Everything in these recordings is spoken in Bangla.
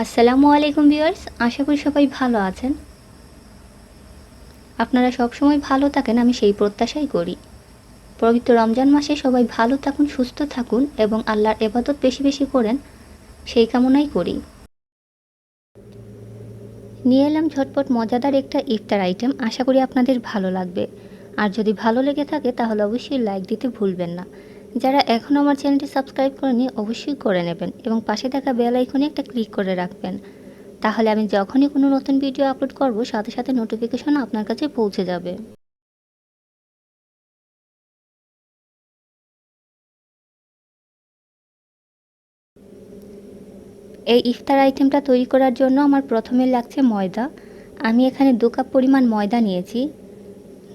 আসসালামু আলাইকুম ভিউয়ার্স, আশা করি সবাই ভালো আছেন। আপনারা সবসময় ভালো থাকেন, আমি সেই প্রত্যাশাই করি। পবিত্র রমজান মাসে সবাই ভালো থাকুন, সুস্থ থাকুন এবং আল্লাহর ইবাদত বেশি বেশি করেন, সেই কামনাই করি। নিয়ে এলাম ঝটপট মজাদার একটা ইফতার আইটেম, আশা করি আপনাদের ভালো লাগবে। আর যদি ভালো লেগে থাকে তাহলে অবশ্যই লাইক দিতে ভুলবেন না। যারা এখনও আমার চ্যানেলটি সাবস্ক্রাইব করেনি অবশ্যই করে নেবেন এবং পাশে থাকা বেল আইকনে একটা ক্লিক করে রাখবেন। তাহলে আমি যখনই কোনো নতুন ভিডিও আপলোড করব সাথে সাথে নোটিফিকেশন আপনার কাছে পৌঁছে যাবে। এই ইফতার আইটেমটা তৈরি করার জন্য আমার প্রথমে লাগছে ময়দা। আমি এখানে 2 কাপ পরিমাণ ময়দা নিয়েছি।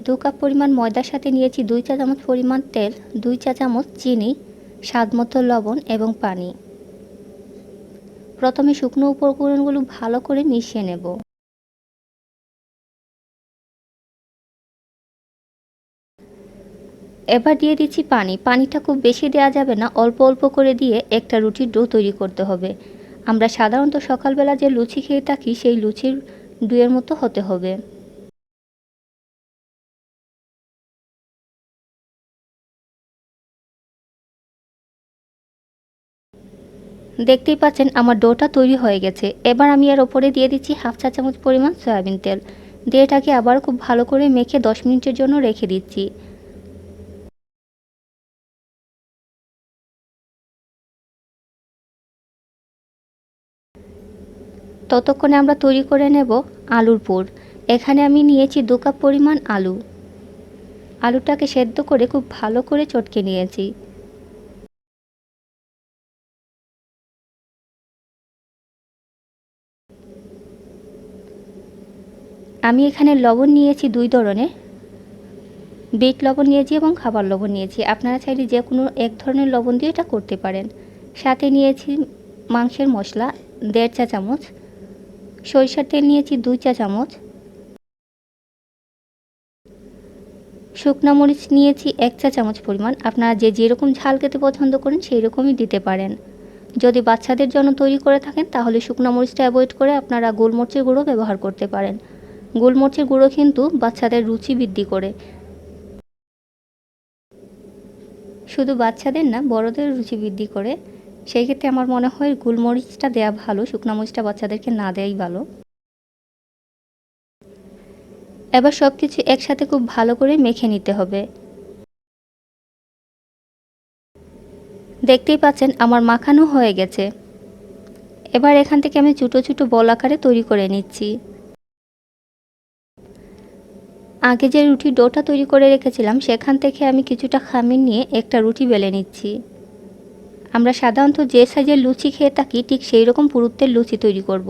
2 কাপ পরিমাণ ময়দার সাথে নিয়েছি 2 চা চামচ পরিমাণ তেল, 2 চা চামচ চিনি, স্বাদমতো লবণ এবং পানি। প্রথমে শুকনো উপকরণগুলো ভালো করে মিশিয়ে নেব। এবার দিয়ে দিচ্ছি পানি। পানিটা খুব বেশি দেওয়া যাবে না, অল্প অল্প করে দিয়ে একটা রুটির ডো তৈরি করতে হবে। আমরা সাধারণত সকালবেলা যে লুচি খেয়ে থাকি সেই লুচির ডোয়ের মতো হতে হবে। দেখতেই পাচ্ছেন আমার ডোটা তৈরি হয়ে গেছে। এবার আমি এর ওপরে দিয়ে দিচ্ছি হাফ চা চামচ পরিমাণ সয়াবিন তেল। দিয়ে এটাকে আবার খুব ভালো করে মেখে 10 মিনিটের জন্য রেখে দিচ্ছি। ততক্ষণে আমরা তৈরি করে নেব আলুর পুর। এখানে আমি নিয়েছি 2 কাপ পরিমাণ আলু। আলুটাকে সেদ্ধ করে খুব ভালো করে চটকে নিয়েছি। আমি এখানে লবণ নিয়েছি 2 ধরনের। বিট লবণ নিয়েছি এবং খাবার লবণ নিয়েছি। আপনারা চাইলে যে কোনো এক ধরনের লবণ দিয়ে এটা করতে পারেন। সাথে নিয়েছি মাংসের মশলা 1.5 চা চামচ, সরিষার তেল নিয়েছি 2 চা চামচ, শুকনা মরিচ নিয়েছি 1 চা চামচ পরিমাণ। আপনারা যে যেরকম ঝাল খেতে পছন্দ করেন সেই রকমই দিতে পারেন। যদি বাচ্চাদের জন্য তৈরি করে থাকেন তাহলে শুকনা মরিচটা অ্যাভয়েড করে আপনারা গোলমরিচের গুঁড়ো ব্যবহার করতে পারেন। গোলমরিচের গুঁড়ো কিন্তু বাচ্চাদের রুচি বৃদ্ধি করে। শুধু বাচ্চাদের না, বড়দের রুচি বৃদ্ধি করে। সেই ক্ষেত্রে আমার মনে হয় গোলমরিচটা দেওয়া ভালো, শুকনা মরিচটা বাচ্চাদেরকে না দেওয়াই ভালো। এবার সব কিছু একসাথে খুব ভালো করে মেখে নিতে হবে। দেখতেই পাচ্ছেন আমার মাখানো হয়ে গেছে। এবার এখান থেকে আমি ছোটো ছোটো বল আকারে তৈরি করে নিচ্ছি। আগে যে রুটির ডোটা তৈরি করে রেখেছিলাম সেখান থেকে আমি কিছুটা খামির নিয়ে একটা রুটি বেলে নিচ্ছি। আমরা সাধারণত যে সাইজের লুচি খেয়ে থাকি ঠিক সেই রকম পুরুত্বের লুচি তৈরি করব।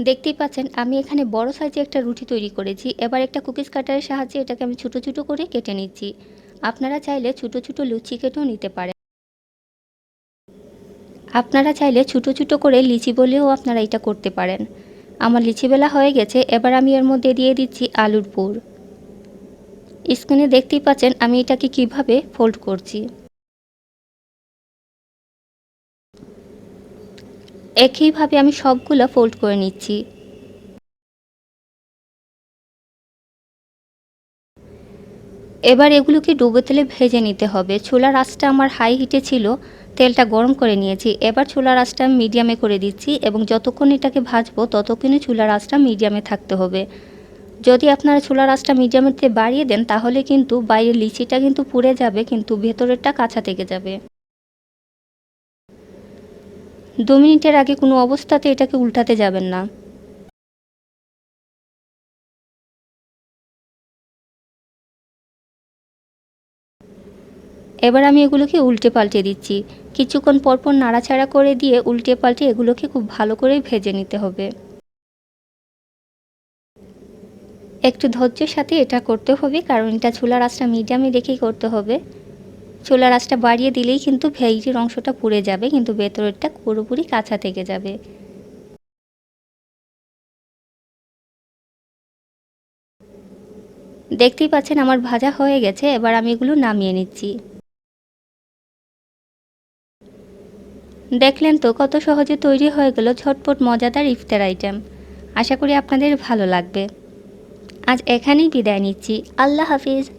দেখতেই পাচ্ছেন আমি এখানে বড় সাইজে একটা রুটি তৈরি করেছি। এবার একটা কুকিজ কাটারের সাহায্যে এটাকে আমি ছোটো ছোটো করে কেটে নিচ্ছি। আপনারা চাইলে ছোটো ছোটো লুচি কেটেও নিতে পারেন। আপনারা চাইলে ছোটো ছোটো করে লিচি বলেও আপনারা এটা করতে পারেন। আমার লিচি বেলা হয়ে গেছে। এবার আমি এর মধ্যে দিয়ে দিচ্ছি আলুর পুর। স্ক্রিনে দেখতেই পাচ্ছেন আমি এটাকে কিভাবে ফোল্ড করছি। একইভাবে আমি সবগুলো ফোল্ড করে নিচ্ছি। এবার এগুলোকে ডুবো তেলে ভেজে নিতে হবে। চুলার আঁচটা আমার হাই হিটে ছিল, তেলটা গরম করে নিয়েছি। এবার চুলার আঁচটা আমি মিডিয়ামে করে দিচ্ছি এবং যতক্ষণ এটাকে ভাজবো ততক্ষণে চুলার আঁচটা মিডিয়ামে থাকতে হবে। যদি আপনারা চুলার আঁচটা মিডিয়ামেতে বাড়িয়ে দেন তাহলে কিন্তু বাইরের লিচিটা কিন্তু পুড়ে যাবে, কিন্তু ভেতরেরটা কাঁচা থেকে যাবে। 2 মিনিটের আগে কোনো অবস্থাতে এটাকে উল্টাতে যাবেন না। এবার আমি এগুলোকে উল্টে পাল্টে দিচ্ছি। কিছুক্ষণ পরপর নাড়াচাড়া করে দিয়ে উল্টে পাল্টে এগুলোকে খুব ভালো করে ভেজে নিতে হবে। একটু ধৈর্যের সাথে এটা করতে হবে, কারণ এটা চুলার আঁচটা মিডিয়ামে রেখেই করতে হবে। চুলার আঁচটা বাড়িয়ে দিলেই কিন্তু ভেজের অংশটা পুড়ে যাবে, কিন্তু ভেতরেরটা পুরোপুরি কাঁচা থেকে যাবে। দেখতেই পাচ্ছেন আমার ভাজা হয়ে গেছে। এবার আমি এগুলো নামিয়ে নিচ্ছি। দেখলেন তো কত সহজে তৈরি হয়ে গেল ঝটপট মজাদার ইফতার আইটেম। আশা করি আপনাদের ভালো লাগবে। আজ এখানেই বিদায় নিচ্ছি। আল্লাহ হাফিজ।